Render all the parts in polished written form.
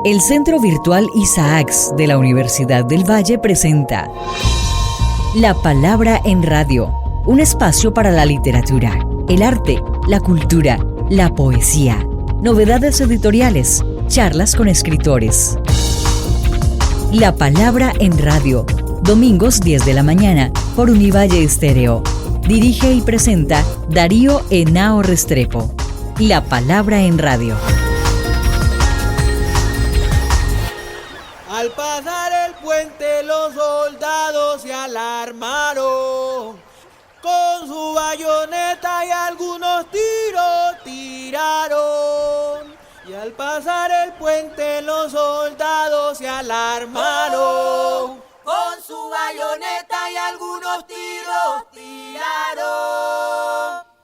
El Centro Virtual Isaacs de la Universidad del Valle presenta La Palabra en Radio, un espacio para la literatura, el arte, la cultura, la poesía, novedades editoriales, charlas con escritores. La Palabra en Radio, domingos 10 de la mañana por Univalle Estéreo. Dirige y presenta Darío Henao Restrepo. La Palabra en Radio. Al pasar el puente los soldados se alarmaron, con su bayoneta y algunos tiros tiraron. Y al pasar el puente los soldados se alarmaron, con su bayoneta y algunos tiros tiraron.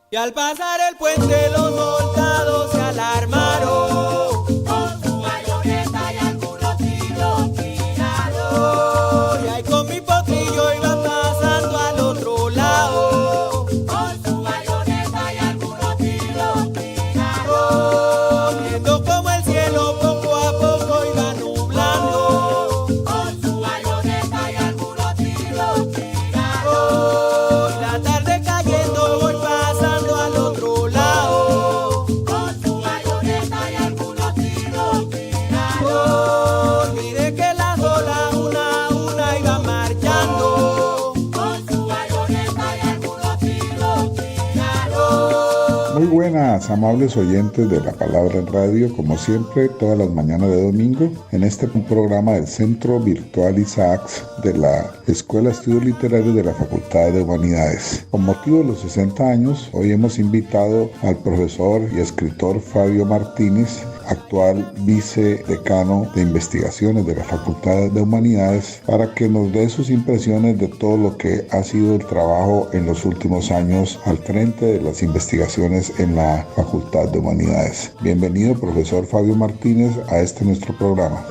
Y al pasar el puente los soldados se alarmaron. Muy buenas, amables oyentes de La Palabra en Radio, como siempre, todas las mañanas de domingo, en este programa del Centro Virtual Isaacs de la Escuela de Estudios Literarios de la Facultad de Humanidades. Con motivo de los 60 años, hoy hemos invitado al profesor y escritor Fabio Martínez, actual vicedecano de investigaciones de la Facultad de Humanidades, para que nos dé sus impresiones de todo lo que ha sido el trabajo en los últimos años al frente de las investigaciones en la Facultad de Humanidades. Bienvenido, profesor Fabio Martínez, a este nuestro programa.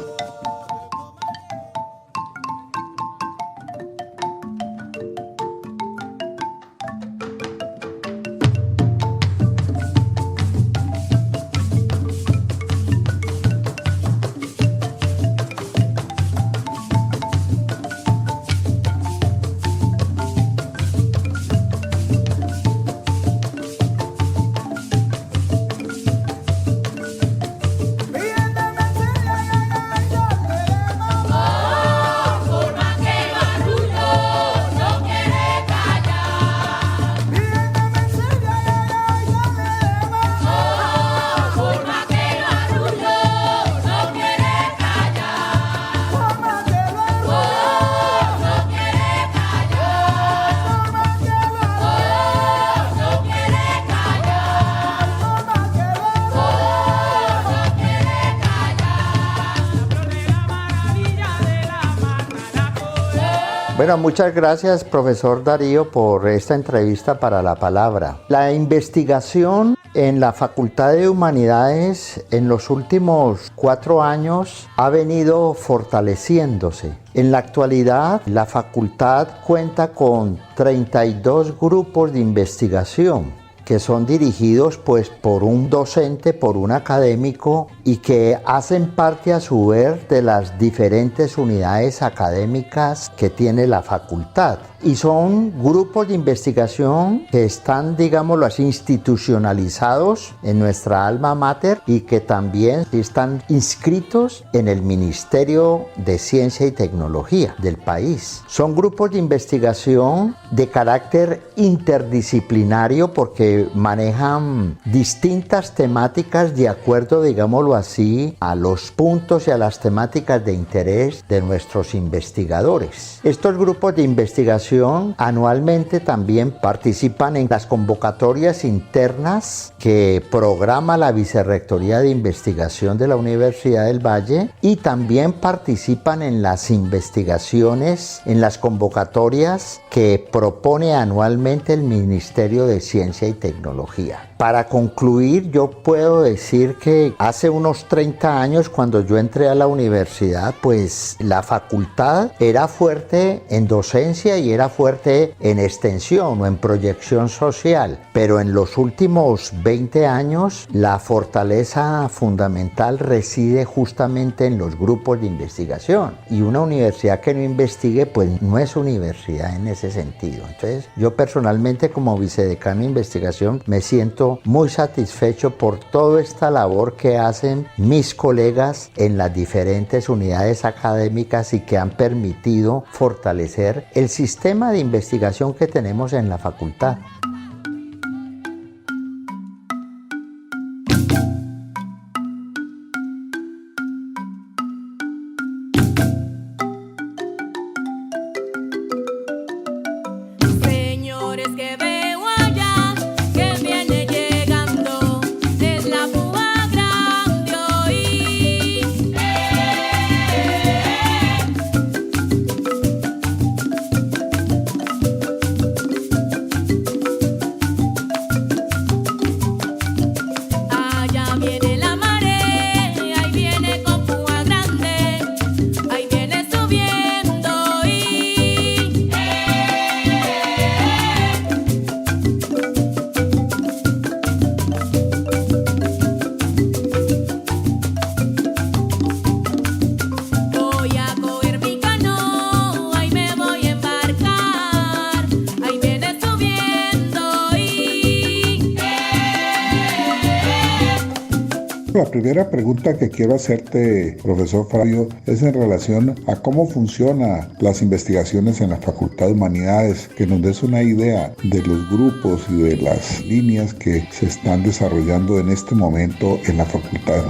Bueno, muchas gracias, profesor Darío, por esta entrevista para La Palabra. La investigación en la Facultad de Humanidades en los últimos 4 años ha venido fortaleciéndose. En la actualidad, la facultad cuenta con 32 grupos de investigación que son dirigidos por un docente, por un académico, y que hacen parte a su vez de las diferentes unidades académicas que tiene la facultad. Y son grupos de investigación que están, digámoslo así, institucionalizados en nuestra alma mater y que también están inscritos en el Ministerio de Ciencia y Tecnología del país. Son grupos de investigación de carácter interdisciplinario porque manejan distintas temáticas de acuerdo, digámoslo así, a los puntos y a las temáticas de interés de nuestros investigadores. Estos grupos de investigación anualmente también participan en las convocatorias internas que programa la Vicerrectoría de Investigación de la Universidad del Valle y también participan en las investigaciones, en las convocatorias que propone anualmente el Ministerio de Ciencia y Tecnología. Para concluir, yo puedo decir que hace unos 30 años, cuando yo entré a la universidad, pues la facultad era fuerte en docencia y era fuerte en extensión o en proyección social, pero en los últimos 20 años la fortaleza fundamental reside justamente en los grupos de investigación, y una universidad que no investigue pues no es universidad en ese sentido. Entonces yo personalmente, como vicedecano de investigación, me siento muy satisfecho por toda esta labor que hacen mis colegas en las diferentes unidades académicas y que han permitido fortalecer el sistema de investigación que tenemos en la facultad. La primera pregunta que quiero hacerte, profesor Fabio, es en relación a cómo funcionan las investigaciones en la Facultad de Humanidades, que nos des una idea de los grupos y de las líneas que se están desarrollando en este momento en la facultad.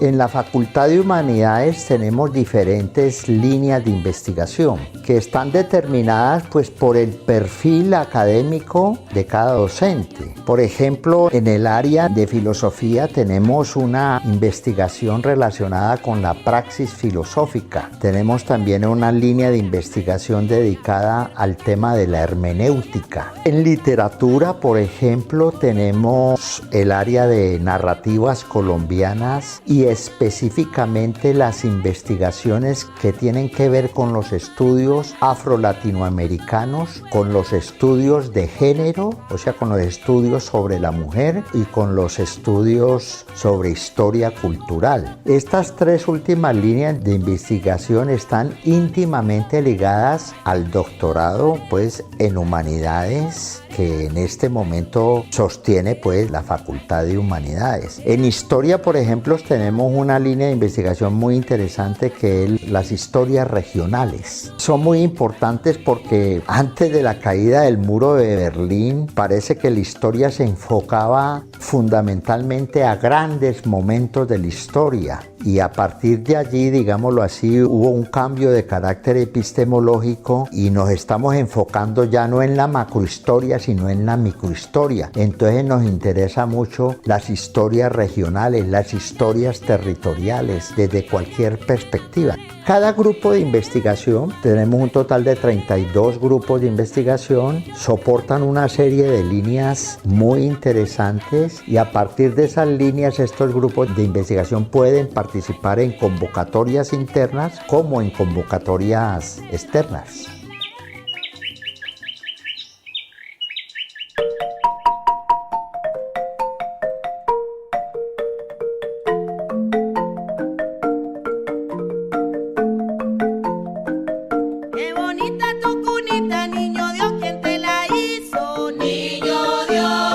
En la Facultad de Humanidades tenemos diferentes líneas de investigación que están determinadas pues por el perfil académico de cada docente. Por ejemplo, en el área de filosofía tenemos una investigación relacionada con la praxis filosófica. Tenemos también una línea de investigación dedicada al tema de la hermenéutica. En literatura, por ejemplo, tenemos el área de narrativas colombianas y específicamente las investigaciones que tienen que ver con los estudios afro-latinoamericanos, con los estudios de género, o sea, con los estudios sobre la mujer y con los estudios sobre historia cultural. Estas tres últimas líneas de investigación están íntimamente ligadas al doctorado, pues, en humanidades, que en este momento sostiene pues la Facultad de Humanidades. En historia, por ejemplo, tenemos una línea de investigación muy interesante que es las historias regionales. Son muy importantes porque antes de la caída del muro de Berlín parece que la historia se enfocaba fundamentalmente a grandes momentos de la historia, y a partir de allí, digámoslo así, hubo un cambio de carácter epistemológico y nos estamos enfocando ya no en la macrohistoria sino en la microhistoria. Entonces nos interesa mucho las historias regionales, las historias territoriales desde cualquier perspectiva. Cada grupo de investigación, tenemos un total de 32 grupos de investigación, soportan una serie de líneas muy interesantes, y a partir de esas líneas estos grupos de investigación pueden participar en convocatorias internas como en convocatorias externas. Niño Dios.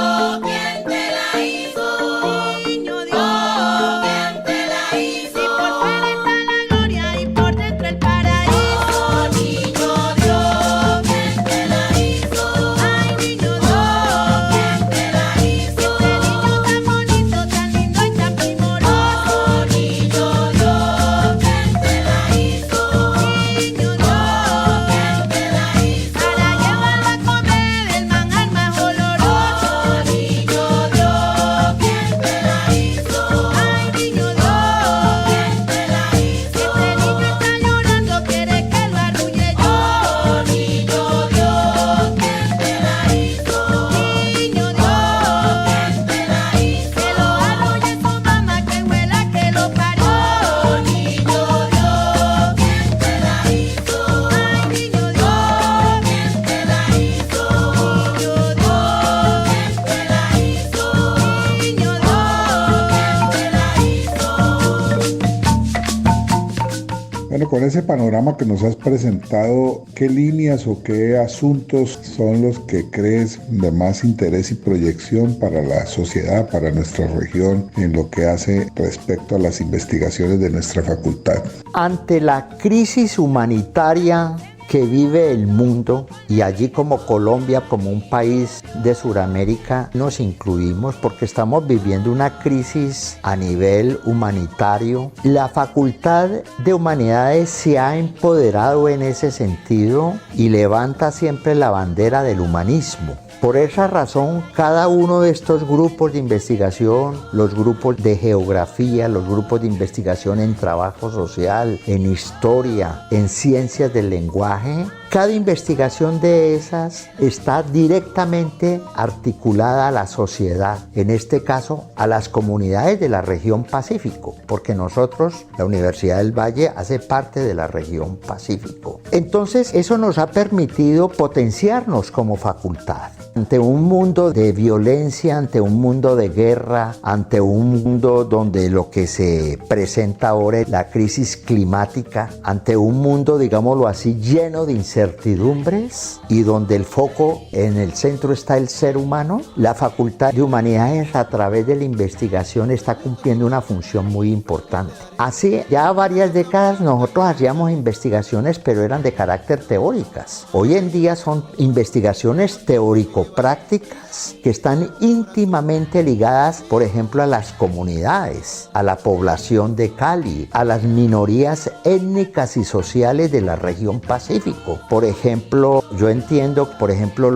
con ese panorama que nos has presentado, ¿qué líneas o qué asuntos son los que crees de más interés y proyección para la sociedad, para nuestra región, en lo que hace respecto a las investigaciones de nuestra facultad? Ante la crisis humanitaria que vive el mundo, y allí como Colombia, como un país de Sudamérica, nos incluimos porque estamos viviendo una crisis a nivel humanitario. La Facultad de Humanidades se ha empoderado en ese sentido y levanta siempre la bandera del humanismo. Por esa razón, cada uno de estos grupos de investigación, los grupos de geografía, los grupos de investigación en trabajo social, en historia, en ciencias del lenguaje, cada investigación de esas está directamente articulada a la sociedad, en este caso a las comunidades de la región Pacífico, porque nosotros, la Universidad del Valle, hace parte de la región Pacífico. Entonces, eso nos ha permitido potenciarnos como facultad. Ante un mundo de violencia, ante un mundo de guerra, ante un mundo donde lo que se presenta ahora es la crisis climática, ante un mundo, digámoslo así, lleno de incertidumbres y donde el foco en el centro está el ser humano, la Facultad de Humanidades a través de la investigación está cumpliendo una función muy importante. Hace ya varias décadas nosotros hacíamos investigaciones, pero eran de carácter teóricas. Hoy en día son investigaciones teórico-prácticas que están íntimamente ligadas, por ejemplo, a las comunidades, a la población de Cali, a las minorías étnicas y sociales de la región Pacífico. Por ejemplo, yo entiendo,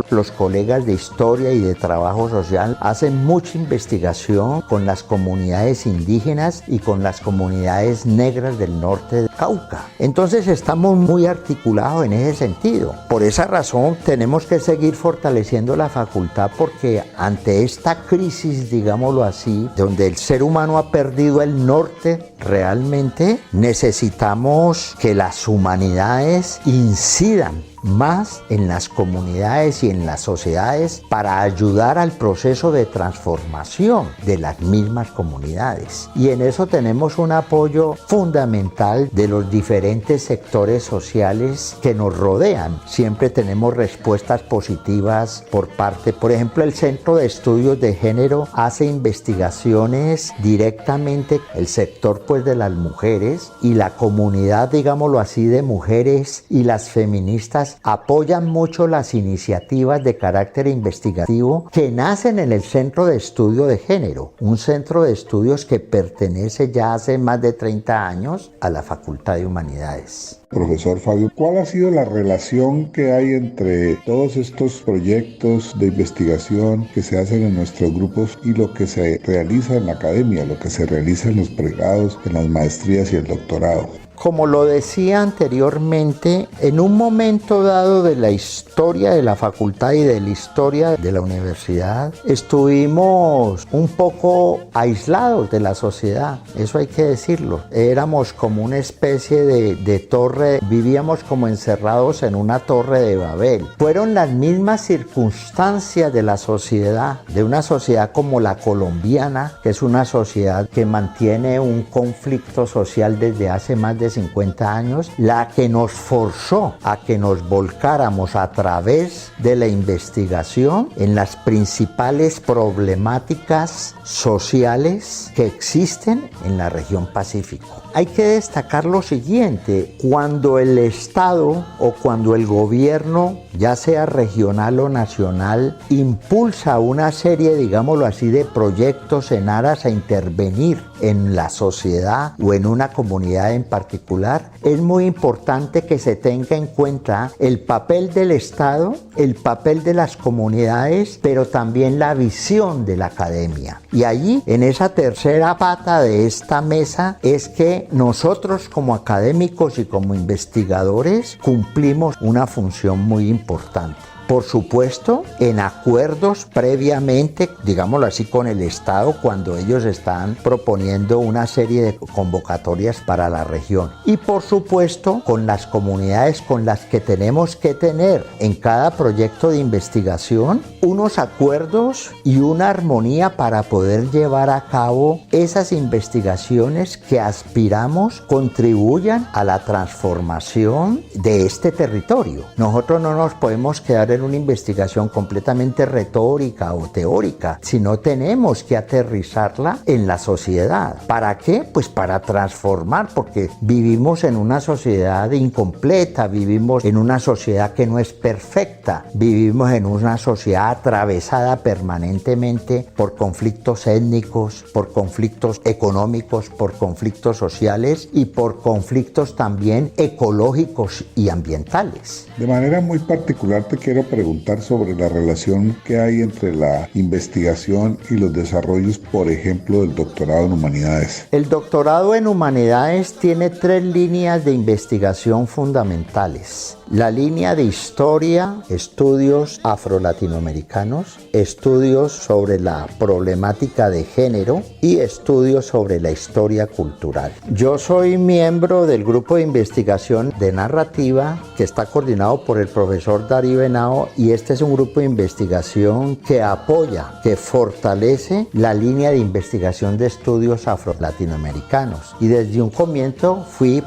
los colegas de historia y de trabajo social hacen mucha investigación con las comunidades indígenas y con las comunidades negras del norte de Cauca. Entonces estamos muy articulados en ese sentido. Por esa razón tenemos que seguir fortaleciendo la facultad, porque ante esta crisis, digámoslo así, donde el ser humano ha perdido el norte, realmente necesitamos que las humanidades incidan más en las comunidades y en las sociedades para ayudar al proceso de transformación de las mismas comunidades. Y en eso tenemos un apoyo fundamental de los diferentes sectores sociales que nos rodean. Siempre tenemos respuestas positivas por parte, por ejemplo, el Centro de Estudios de Género hace investigaciones directamente, el sector pues de las mujeres y la comunidad, digámoslo así, de mujeres y las feministas apoyan mucho las iniciativas de carácter investigativo que nacen en el Centro de Estudio de Género, un centro de estudios que pertenece ya hace más de 30 años a la Facultad de Humanidades. Profesor Fabio, ¿cuál ha sido la relación que hay entre todos estos proyectos de investigación que se hacen en nuestros grupos y lo que se realiza en la academia, lo que se realiza en los pregrados, en las maestrías y el doctorado? Como lo decía anteriormente, en un momento dado de la historia de la facultad y de la historia de la universidad, estuvimos un poco aislados de la sociedad, eso hay que decirlo. Éramos como una especie de torre, vivíamos como encerrados en una torre de Babel. Fueron las mismas circunstancias de la sociedad, de una sociedad como la colombiana, que es una sociedad que mantiene un conflicto social desde hace más de 50 años, la que nos forzó a que nos volcáramos a través de la investigación en las principales problemáticas sociales que existen en la región Pacífico. Hay que destacar lo siguiente: cuando el Estado o cuando el gobierno, ya sea regional o nacional, impulsa una serie, digámoslo así, de proyectos en aras a intervenir en la sociedad o en una comunidad en particular, es muy importante que se tenga en cuenta el papel del Estado, el papel de las comunidades, pero también la visión de la academia. Y allí, en esa tercera pata de esta mesa, es que nosotros como académicos y como investigadores cumplimos una función muy importante. por supuesto, en acuerdos previamente, digámoslo así, con el Estado cuando ellos están proponiendo una serie de convocatorias para la región. Y por supuesto, con las comunidades con las que tenemos que tener en cada proyecto de investigación unos acuerdos y una armonía para poder llevar a cabo esas investigaciones que aspiramos contribuyan a la transformación de este territorio. Nosotros no nos podemos quedar en una investigación completamente retórica o teórica, sino tenemos que aterrizarla en la sociedad. ¿Para qué? Pues para transformar, porque vivimos en una sociedad incompleta, vivimos en una sociedad que no es perfecta, vivimos en una sociedad atravesada permanentemente por conflictos étnicos, por conflictos económicos, por conflictos sociales y por conflictos también ecológicos y ambientales. De manera muy particular te quiero preguntar sobre la relación que hay entre la investigación y los desarrollos, por ejemplo, del doctorado en humanidades. El doctorado en humanidades tiene 3 líneas de investigación fundamentales. La línea de historia, estudios afro-latinoamericanos, estudios sobre la problemática de género y estudios sobre la historia cultural. Yo soy miembro del grupo de investigación de narrativa que está coordinado por el profesor Darío Henao, y este es un grupo de investigación que apoya, que fortalece la línea de investigación de estudios afro-latinoamericanos. Y desde un comienzo fui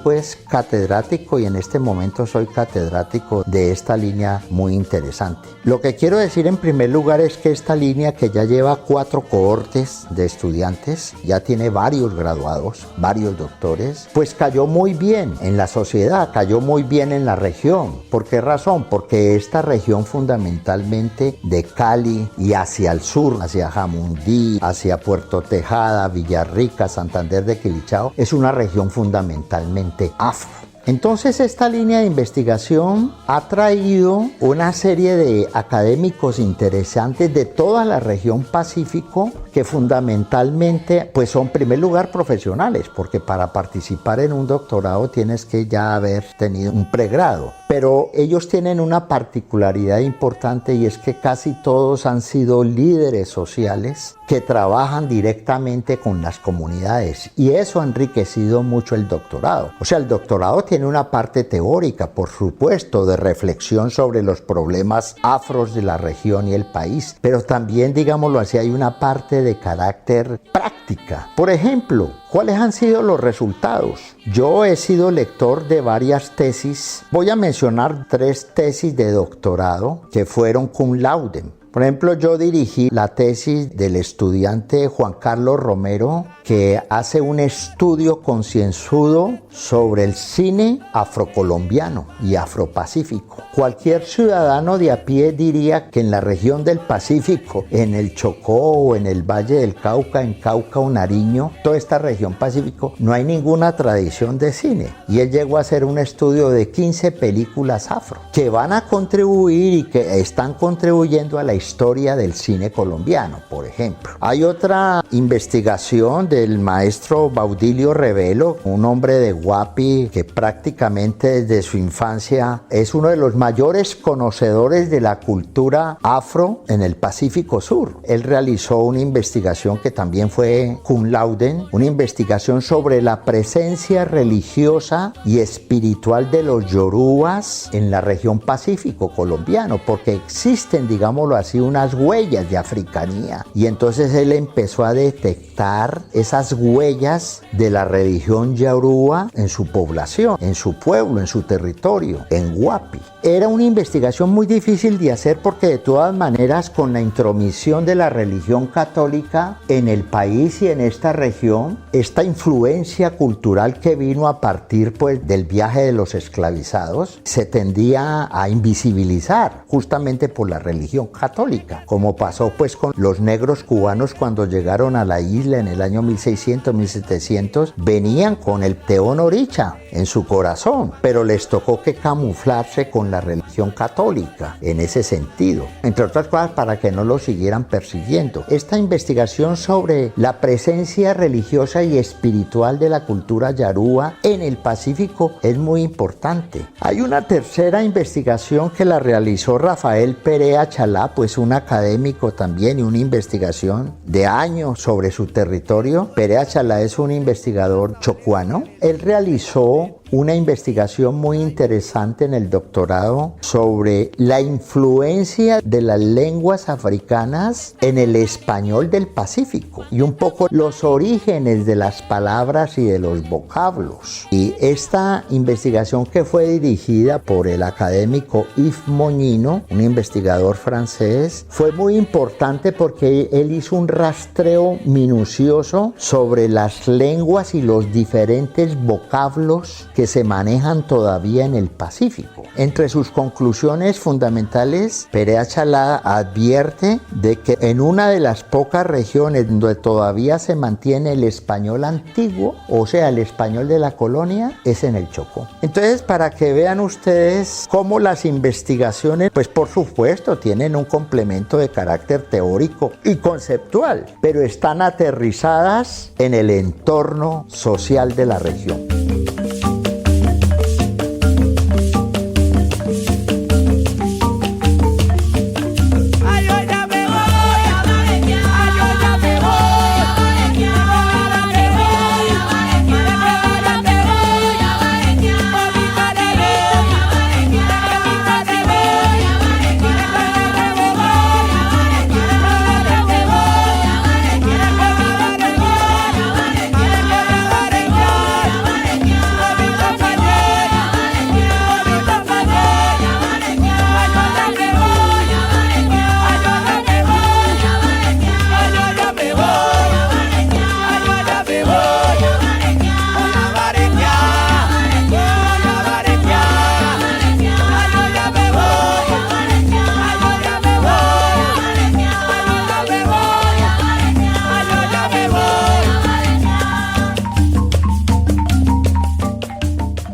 catedrático, y en este momento soy catedrático de esta línea muy interesante. Lo que quiero decir en primer lugar es que esta línea, que ya lleva 4 cohortes de estudiantes, ya tiene varios graduados, varios doctores, pues cayó muy bien en la sociedad, cayó muy bien en la región. ¿Por qué razón? Porque esta región, fundamentalmente de Cali y hacia el sur, hacia Jamundí, hacia Puerto Tejada, Villarrica, Santander de Quilichao, es una región fundamentalmente afro. Entonces esta línea de investigación ha traído una serie de académicos interesantes de toda la región Pacífico, que fundamentalmente son en primer lugar profesionales, porque para participar en un doctorado tienes que ya haber tenido un pregrado. Pero ellos tienen una particularidad importante, y es que casi todos han sido líderes sociales que trabajan directamente con las comunidades, y eso ha enriquecido mucho el doctorado. O sea, el doctorado tiene una parte teórica, por supuesto, de reflexión sobre los problemas afros de la región y el país, pero también, digámoslo así, hay una parte de carácter práctica. Por ejemplo, ¿cuáles han sido los resultados? Yo he sido lector de varias tesis. Voy a mencionar 3 tesis de doctorado que fueron cum laude. Por ejemplo, yo dirigí la tesis del estudiante Juan Carlos Romero, que hace un estudio concienzudo sobre el cine afrocolombiano y afropacífico. Cualquier ciudadano de a pie diría que en la región del Pacífico, en el Chocó o en el Valle del Cauca, en Cauca o Nariño, toda esta región Pacífico, no hay ninguna tradición de cine. Y él llegó a hacer un estudio de 15 películas afro que van a contribuir y que están contribuyendo a la historia del cine colombiano, por ejemplo. Hay otra investigación del maestro Baudilio Revelo, un hombre de Guapi que prácticamente desde su infancia es uno de los mayores conocedores de la cultura afro en el Pacífico Sur. Él realizó una investigación que también fue cum laude, una investigación sobre la presencia religiosa y espiritual de los yorubas en la región Pacífico colombiano, porque existen, digámoslo así, unas huellas de africanía, y entonces él empezó a detectar esas huellas de la religión yoruba en su población, en su pueblo, en su territorio, en Guapi. Era una investigación muy difícil de hacer, porque de todas maneras, con la intromisión de la religión católica en el país y en esta región, esta influencia cultural que vino a partir del viaje de los esclavizados, se tendía a invisibilizar justamente por la religión católica. católica, como pasó pues con los negros cubanos cuando llegaron a la isla en el año 1600, 1700, venían con el Teón Oricha en su corazón, pero les tocó que camuflarse con la religión católica en ese sentido, entre otras cosas para que no los siguieran persiguiendo. Esta investigación sobre la presencia religiosa y espiritual de la cultura yarúa en el Pacífico es muy importante. Hay una tercera investigación que la realizó Rafael Perea Chalá, pues un académico también, y una investigación de años sobre su territorio. Perea Chalá es un investigador chocuano. Él realizó una investigación muy interesante en el doctorado sobre la influencia de las lenguas africanas en el español del Pacífico y un poco los orígenes de las palabras y de los vocablos. Y esta investigación, que fue dirigida por el académico Yves Moñino, un investigador francés, fue muy importante porque él hizo un rastreo minucioso sobre las lenguas y los diferentes vocablos que se manejan todavía en el Pacífico. Entre sus conclusiones fundamentales, Perea Chalá advierte de que en una de las pocas regiones donde todavía se mantiene el español antiguo, o sea, el español de la colonia, es en el Chocó. Entonces, para que vean ustedes cómo las investigaciones, pues por supuesto, tienen un complemento de carácter teórico y conceptual, pero están aterrizadas en el entorno social de la región.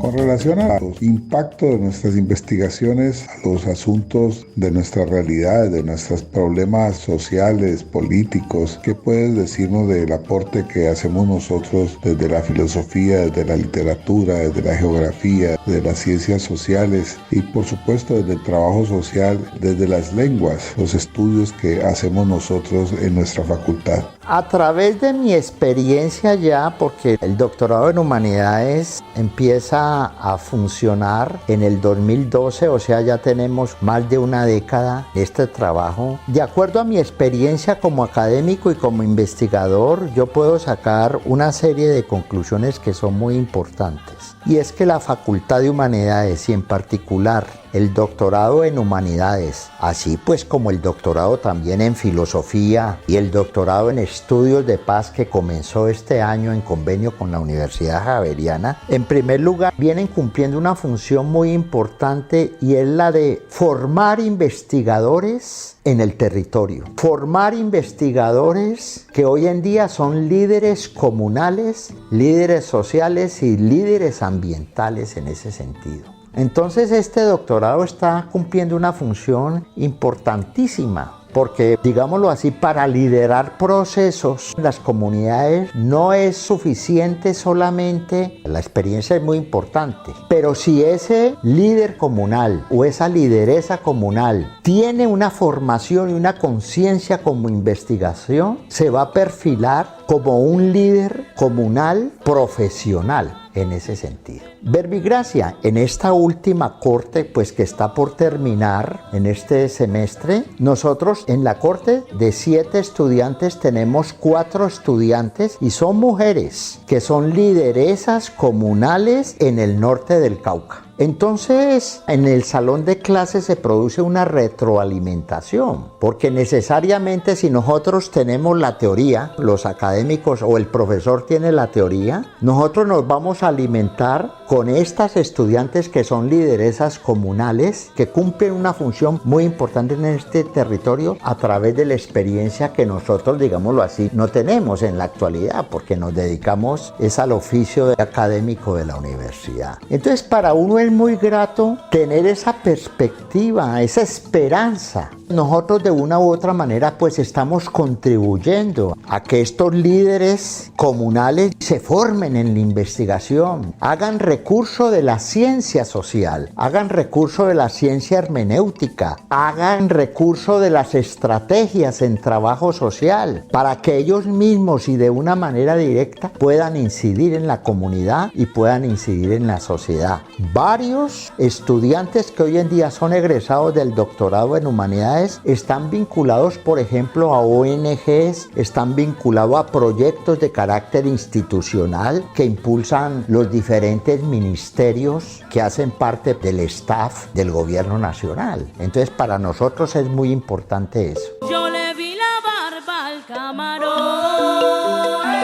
Con relación al impacto de nuestras investigaciones a los asuntos de nuestra realidad, de nuestros problemas sociales, políticos, ¿qué puedes decirnos del aporte que hacemos nosotros desde la filosofía, desde la literatura, desde la geografía, desde las ciencias sociales y por supuesto desde el trabajo social, desde las lenguas, los estudios que hacemos nosotros en nuestra facultad? A través de mi experiencia ya, porque el doctorado en humanidades empieza a funcionar en el 2012, o sea, ya tenemos más de una década de este trabajo. De acuerdo a mi experiencia como académico y como investigador, yo puedo sacar una serie de conclusiones que son muy importantes. Y es que la Facultad de Humanidades, y en particular el doctorado en humanidades, así pues como el doctorado también en filosofía y el doctorado en estudios de paz que comenzó este año en convenio con la Universidad Javeriana, en primer lugar vienen cumpliendo una función muy importante, y es la de formar investigadores en el territorio. Formar investigadores que hoy en día son líderes comunales, líderes sociales y líderes ambientales en ese sentido. Entonces este doctorado está cumpliendo una función importantísima, porque, digámoslo así, para liderar procesos en las comunidades no es suficiente solamente, la experiencia es muy importante, pero si ese líder comunal o esa lideresa comunal tiene una formación y una conciencia como investigación, se va a perfilar como un líder comunal profesional en ese sentido. Verbigracia, en esta última corte, pues que está por terminar en este semestre, nosotros en la corte de 7 estudiantes tenemos 4 estudiantes y son mujeres que son lideresas comunales en el norte del Cauca. Entonces, en el salón de clases se produce una retroalimentación, porque necesariamente si nosotros tenemos la teoría, los académicos o el profesor tiene la teoría, nosotros nos vamos a alimentar con estas estudiantes que son lideresas comunales, que cumplen una función muy importante en este territorio a través de la experiencia que nosotros, digámoslo así, no tenemos en la actualidad, porque nos dedicamos al oficio académico de la universidad. Entonces, para uno es muy grato tener esa perspectiva, esa esperanza. Nosotros de una u otra manera pues estamos contribuyendo a que estos líderes comunales se formen en la investigación, hagan recurso de la ciencia social, hagan recurso de la ciencia hermenéutica, hagan recurso de las estrategias en trabajo social, para que ellos mismos y de una manera directa puedan incidir en la comunidad y puedan incidir en la sociedad. Varios estudiantes que hoy en día son egresados del doctorado en humanidades están vinculados, por ejemplo, a ONGs, están vinculados a proyectos de carácter institucional que impulsan los diferentes ministerios que hacen parte del staff del gobierno nacional. Entonces, para nosotros es muy importante eso. Yo le vi la barba al camarón,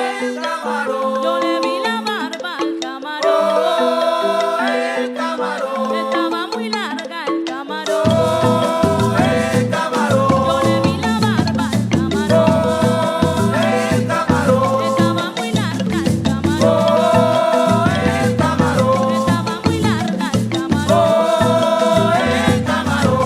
el camarón. Yo le vi la barba al camarón, el camarón. Estaba muy larga el camarón, el camarón. Yo le vi la barba al camarón, el camarón. Estaba muy larga el camarón, el camarón. Estaba muy larga el camarón, el camarón.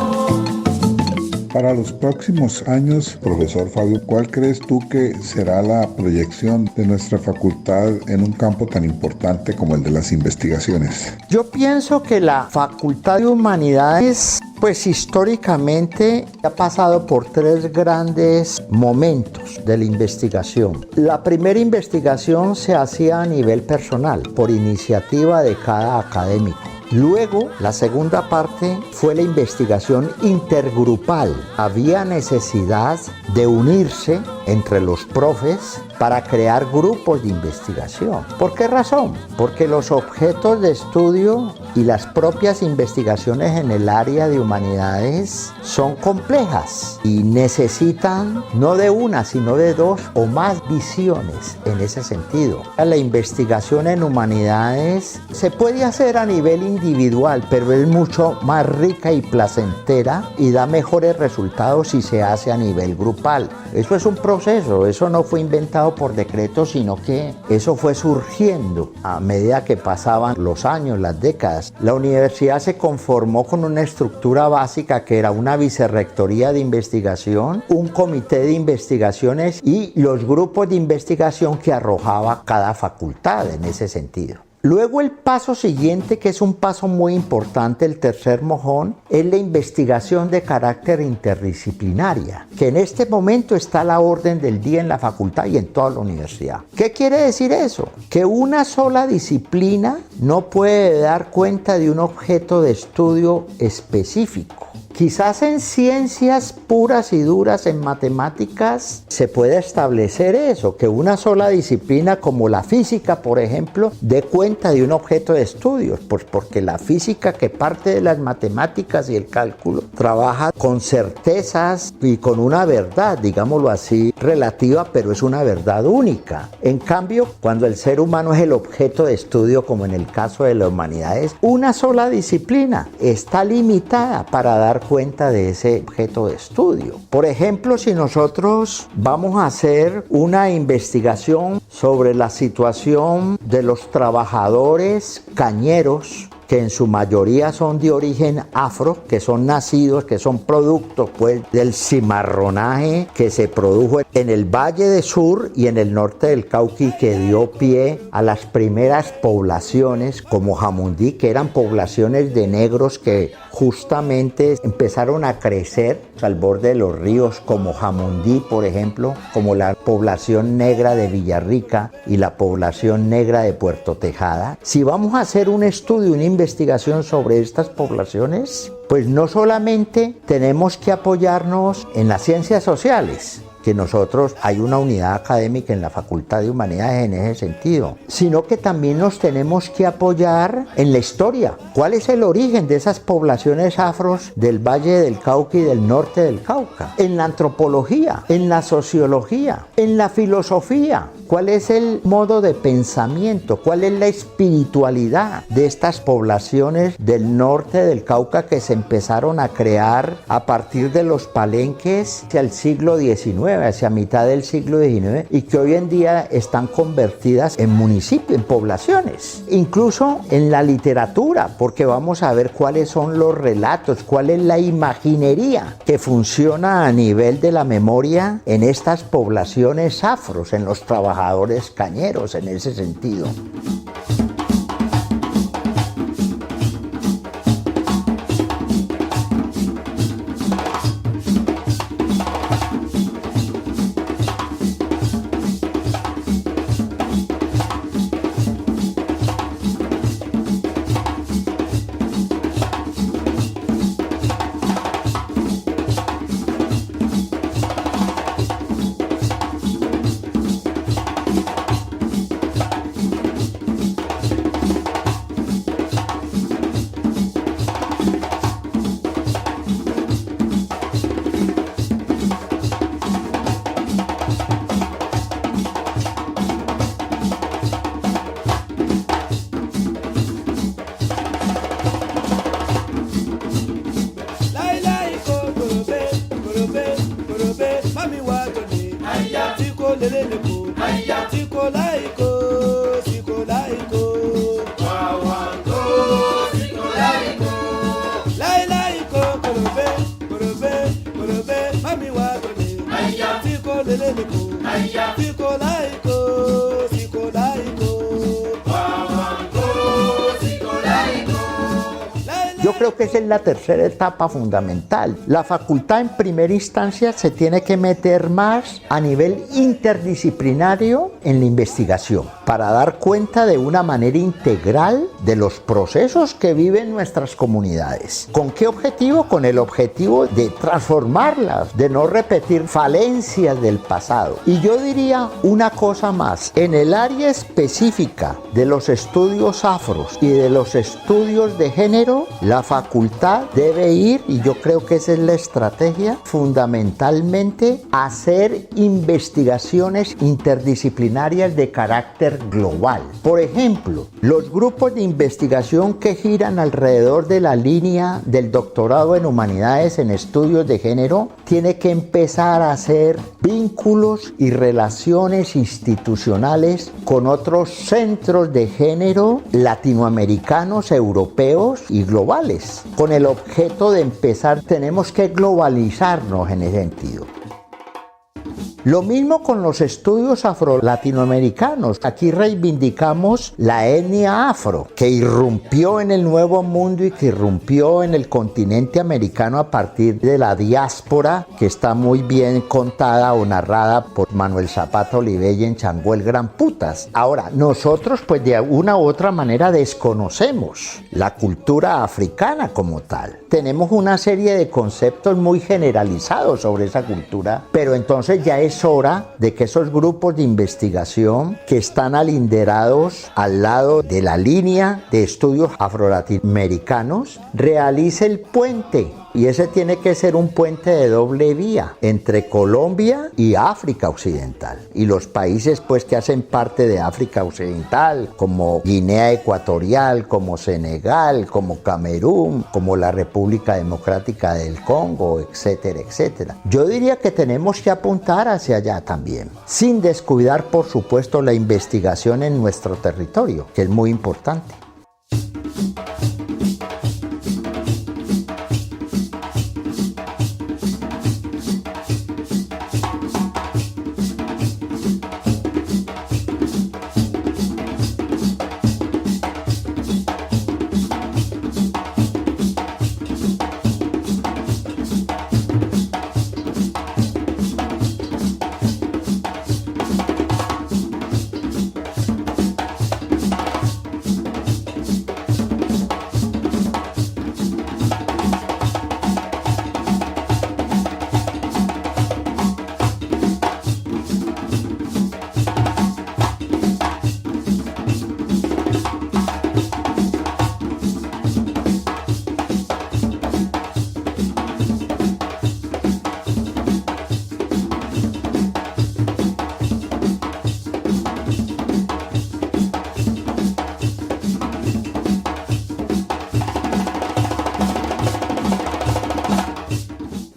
Para los próximos años, profesor Fabio, ¿cuál crees tú que será la proyección de nuestra facultad en un campo tan importante como el de las investigaciones? Yo pienso que la Facultad de Humanidades, pues históricamente ha pasado por tres grandes momentos de la investigación. La primera investigación se hacía a nivel personal, por iniciativa de cada académico. Luego, la segunda parte fue la investigación intergrupal. Había necesidad de unirse entre los profes para crear grupos de investigación. ¿Por qué razón? Porque los objetos de estudio y las propias investigaciones en el área de humanidades son complejas y necesitan no de una, sino de dos o más visiones en ese sentido. La investigación en humanidades se puede hacer a nivel individual, pero es mucho más rica y placentera y da mejores resultados si se hace a nivel grupal. Eso es un proceso, eso no fue inventado por decreto, sino que eso fue surgiendo a medida que pasaban los años, las décadas. La universidad se conformó con una estructura básica que era una vicerrectoría de investigación, un comité de investigaciones y los grupos de investigación que arrojaba cada facultad en ese sentido. Luego el paso siguiente, que es un paso muy importante, el tercer mojón, es la investigación de carácter interdisciplinaria, que en este momento está a la orden del día en la facultad y en toda la universidad. ¿Qué quiere decir eso? Que una sola disciplina no puede dar cuenta de un objeto de estudio específico. Quizás en ciencias puras y duras, en matemáticas, se puede establecer eso, que una sola disciplina como la física, por ejemplo, dé cuenta de un objeto de estudios, pues porque la física, que parte de las matemáticas y el cálculo, trabaja con certezas y con una verdad, digámoslo así, relativa, pero es una verdad única. En cambio, cuando el ser humano es el objeto de estudio, como en el caso de las humanidades, una sola disciplina está limitada para dar cuenta de ese objeto de estudio. Por ejemplo, si nosotros vamos a hacer una investigación sobre la situación de los trabajadores cañeros, que en su mayoría son de origen afro, que son nacidos, que son productos pues del cimarronaje que se produjo en el Valle de Sur y en el norte del Cauca, y que dio pie a las primeras poblaciones como Jamundí, que eran poblaciones de negros que justamente empezaron a crecer al borde de los ríos, como Jamundí, por ejemplo, como la población negra de Villarrica y la población negra de Puerto Tejada. Si vamos a hacer un estudio, una investigación sobre estas poblaciones, pues no solamente tenemos que apoyarnos en las ciencias sociales, que nosotros hay una unidad académica en la Facultad de Humanidades en ese sentido, sino que también nos tenemos que apoyar en la historia. ¿Cuál es el origen de esas poblaciones afros del Valle del Cauca y del norte del Cauca? En la antropología, en la sociología, en la filosofía. ¿Cuál es el modo de pensamiento? ¿Cuál es la espiritualidad de estas poblaciones del norte del Cauca que se empezaron a crear a partir de los palenques hacia el siglo XIX, hacia mitad del siglo XIX, y que hoy en día están convertidas en municipios, en poblaciones? Incluso en la literatura, porque vamos a ver cuáles son los relatos, cuál es la imaginería que funciona a nivel de la memoria en estas poblaciones afros, en los trabajadores cañeros en ese sentido. Yo creo que esa es la tercera etapa fundamental. La facultad en primera instancia se tiene que meter más a nivel interdisciplinario en la investigación para dar cuenta de una manera integral de los procesos que viven nuestras comunidades. ¿Con qué objetivo? Con el objetivo de transformarlas, de no repetir falencias del pasado. Y yo diría una cosa más, en el área específica de los estudios afros y de los estudios de género, la facultad debe ir, y yo creo que esa es la estrategia, fundamentalmente hacer investigaciones interdisciplinarias de carácter global. Por ejemplo, los grupos de investigación que giran alrededor de la línea del doctorado en humanidades en estudios de género tiene que empezar a hacer vínculos y relaciones institucionales con otros centros de género latinoamericanos, europeos y globales. Con el objeto de empezar, tenemos que globalizarnos en ese sentido. Lo mismo con los estudios afro-latinoamericanos. Aquí reivindicamos la etnia afro, que irrumpió en el Nuevo Mundo y que irrumpió en el continente americano a partir de la diáspora, que está muy bien contada o narrada por Manuel Zapata Olivella en Changó el Gran Putas. Ahora, nosotros pues de una u otra manera desconocemos la cultura africana como tal. Tenemos una serie de conceptos muy generalizados sobre esa cultura, pero entonces ya es hora de que esos grupos de investigación que están alinderados al lado de la línea de estudios afro-latinoamericanos realice el puente. Y ese tiene que ser un puente de doble vía entre Colombia y África Occidental. Y los países pues que hacen parte de África Occidental, como Guinea Ecuatorial, como Senegal, como Camerún, como la República Democrática del Congo, etcétera, etcétera. Yo diría que tenemos que apuntar hacia allá también, sin descuidar por supuesto la investigación en nuestro territorio, que es muy importante.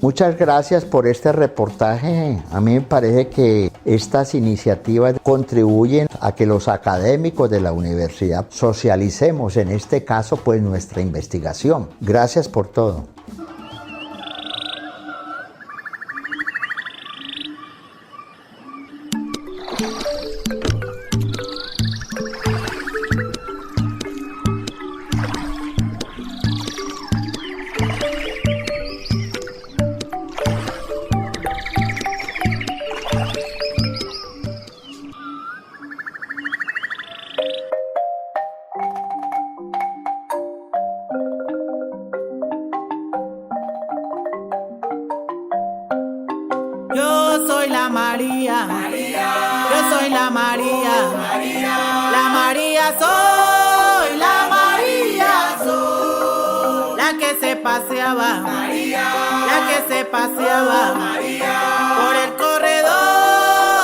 Muchas gracias por este reportaje. A mí me parece que estas iniciativas contribuyen a que los académicos de la universidad socialicemos, en este caso, pues nuestra investigación. Gracias por todo. Yo soy la María, yo soy la María, la María soy, la María soy, la que se paseaba, la que se paseaba por el corredor.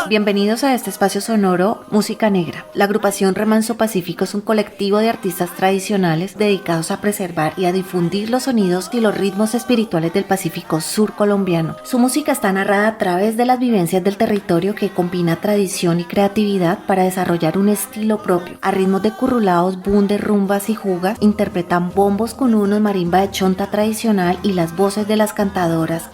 Bienvenidos a este espacio sonoro Música Negra. La agrupación Remanso Pacífico es un colectivo de artistas tradicionales dedicados a preservar y a difundir los sonidos y los ritmos espirituales del Pacífico Sur colombiano. Su música está narrada a través de las vivencias del territorio que combina tradición y creatividad para desarrollar un estilo propio. A ritmos de currulaos, bunde, rumbas y jugas, interpretan bombos con unos, marimba de chonta tradicional y las voces de las cantadoras.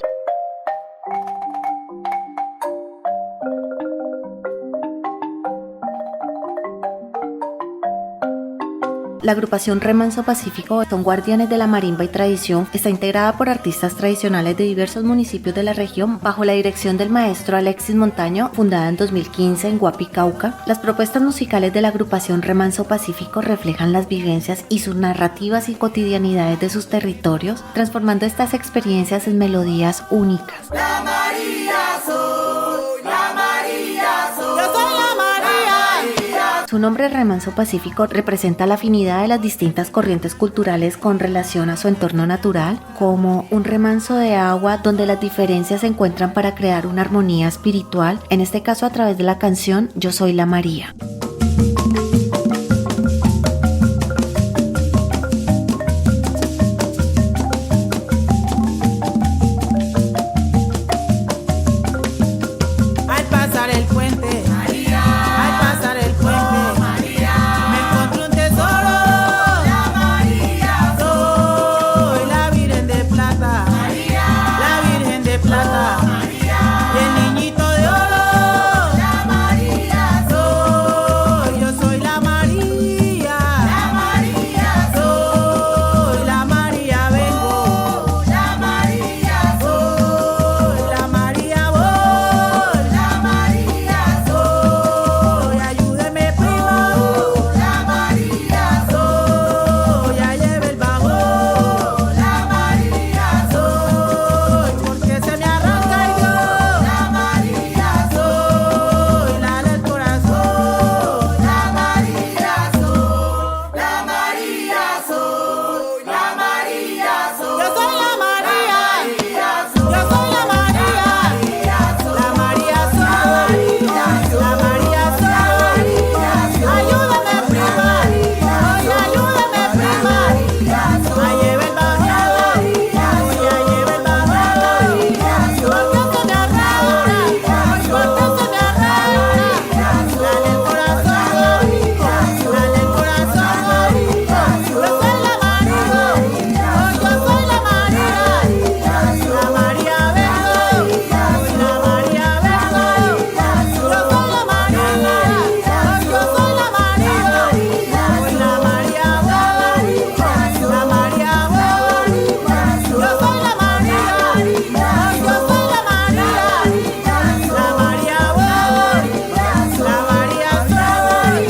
La agrupación Remanso Pacífico son guardianes de la marimba y tradición. Está integrada por artistas tradicionales de diversos municipios de la región bajo la dirección del maestro Alexis Montaño, fundada en 2015 en Guapi, Cauca. Las propuestas musicales de la agrupación Remanso Pacífico reflejan las vivencias y sus narrativas y cotidianidades de sus territorios, transformando estas experiencias en melodías únicas. La María soy, la María soy, yo soy la María. Su nombre Remanso Pacífico representa la afinidad de las distintas corrientes culturales con relación a su entorno natural, como un remanso de agua donde las diferencias se encuentran para crear una armonía espiritual, en este caso a través de la canción Yo Soy la María. Al pasar el puente, al pasar el puente, me encontré un tesoro. La María soy, la Virgen de Plata, la Virgen de Plata, y el niñito de oro. La María soy, yo soy la María, soy la María vengo, la María soy, la María voy. La María soy, ayúdeme primo. La María soy, ya lleve el bajo. La María soy, porque se me arranca el yo. La María soy, la del corazón. La María soy, la María soy, la María soy. Yo soy la María, yo soy la María, la María soy, la María soy. Ayúdame prima, oye, ayúdame prima. Ya lleve el bajo, ya lleve el bajo. Porque se me arranca, porque se me arranca. La del corazón, la del corazón. Yo soy la María, yo soy la María. La María vengo, la María vengo. Yo soy la María, yo soy la María. La María voy, la María voy. Yo soy la María, yo soy la María. La María voy,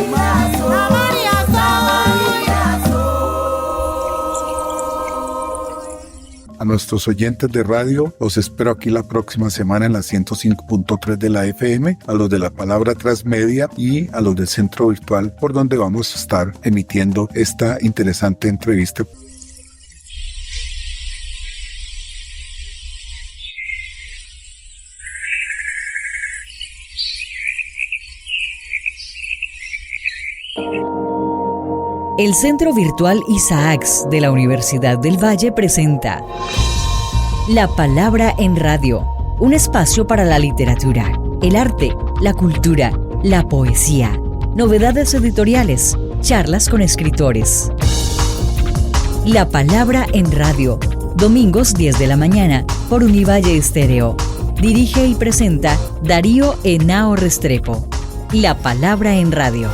la María soy, la María soy. A nuestros oyentes de radio, los espero aquí la próxima semana en la 105.3 de la FM, a los de la Palabra Transmedia y a los del Centro Virtual, por donde vamos a estar emitiendo esta interesante entrevista. El Centro Virtual Isaacs de la Universidad del Valle presenta La palabra en radio, un espacio para la literatura, el arte, la cultura, la poesía, novedades editoriales, charlas con escritores. La palabra en radio, domingos 10 de la mañana por Univalle Estéreo. Dirige y presenta Darío Henao Restrepo. La palabra en radio.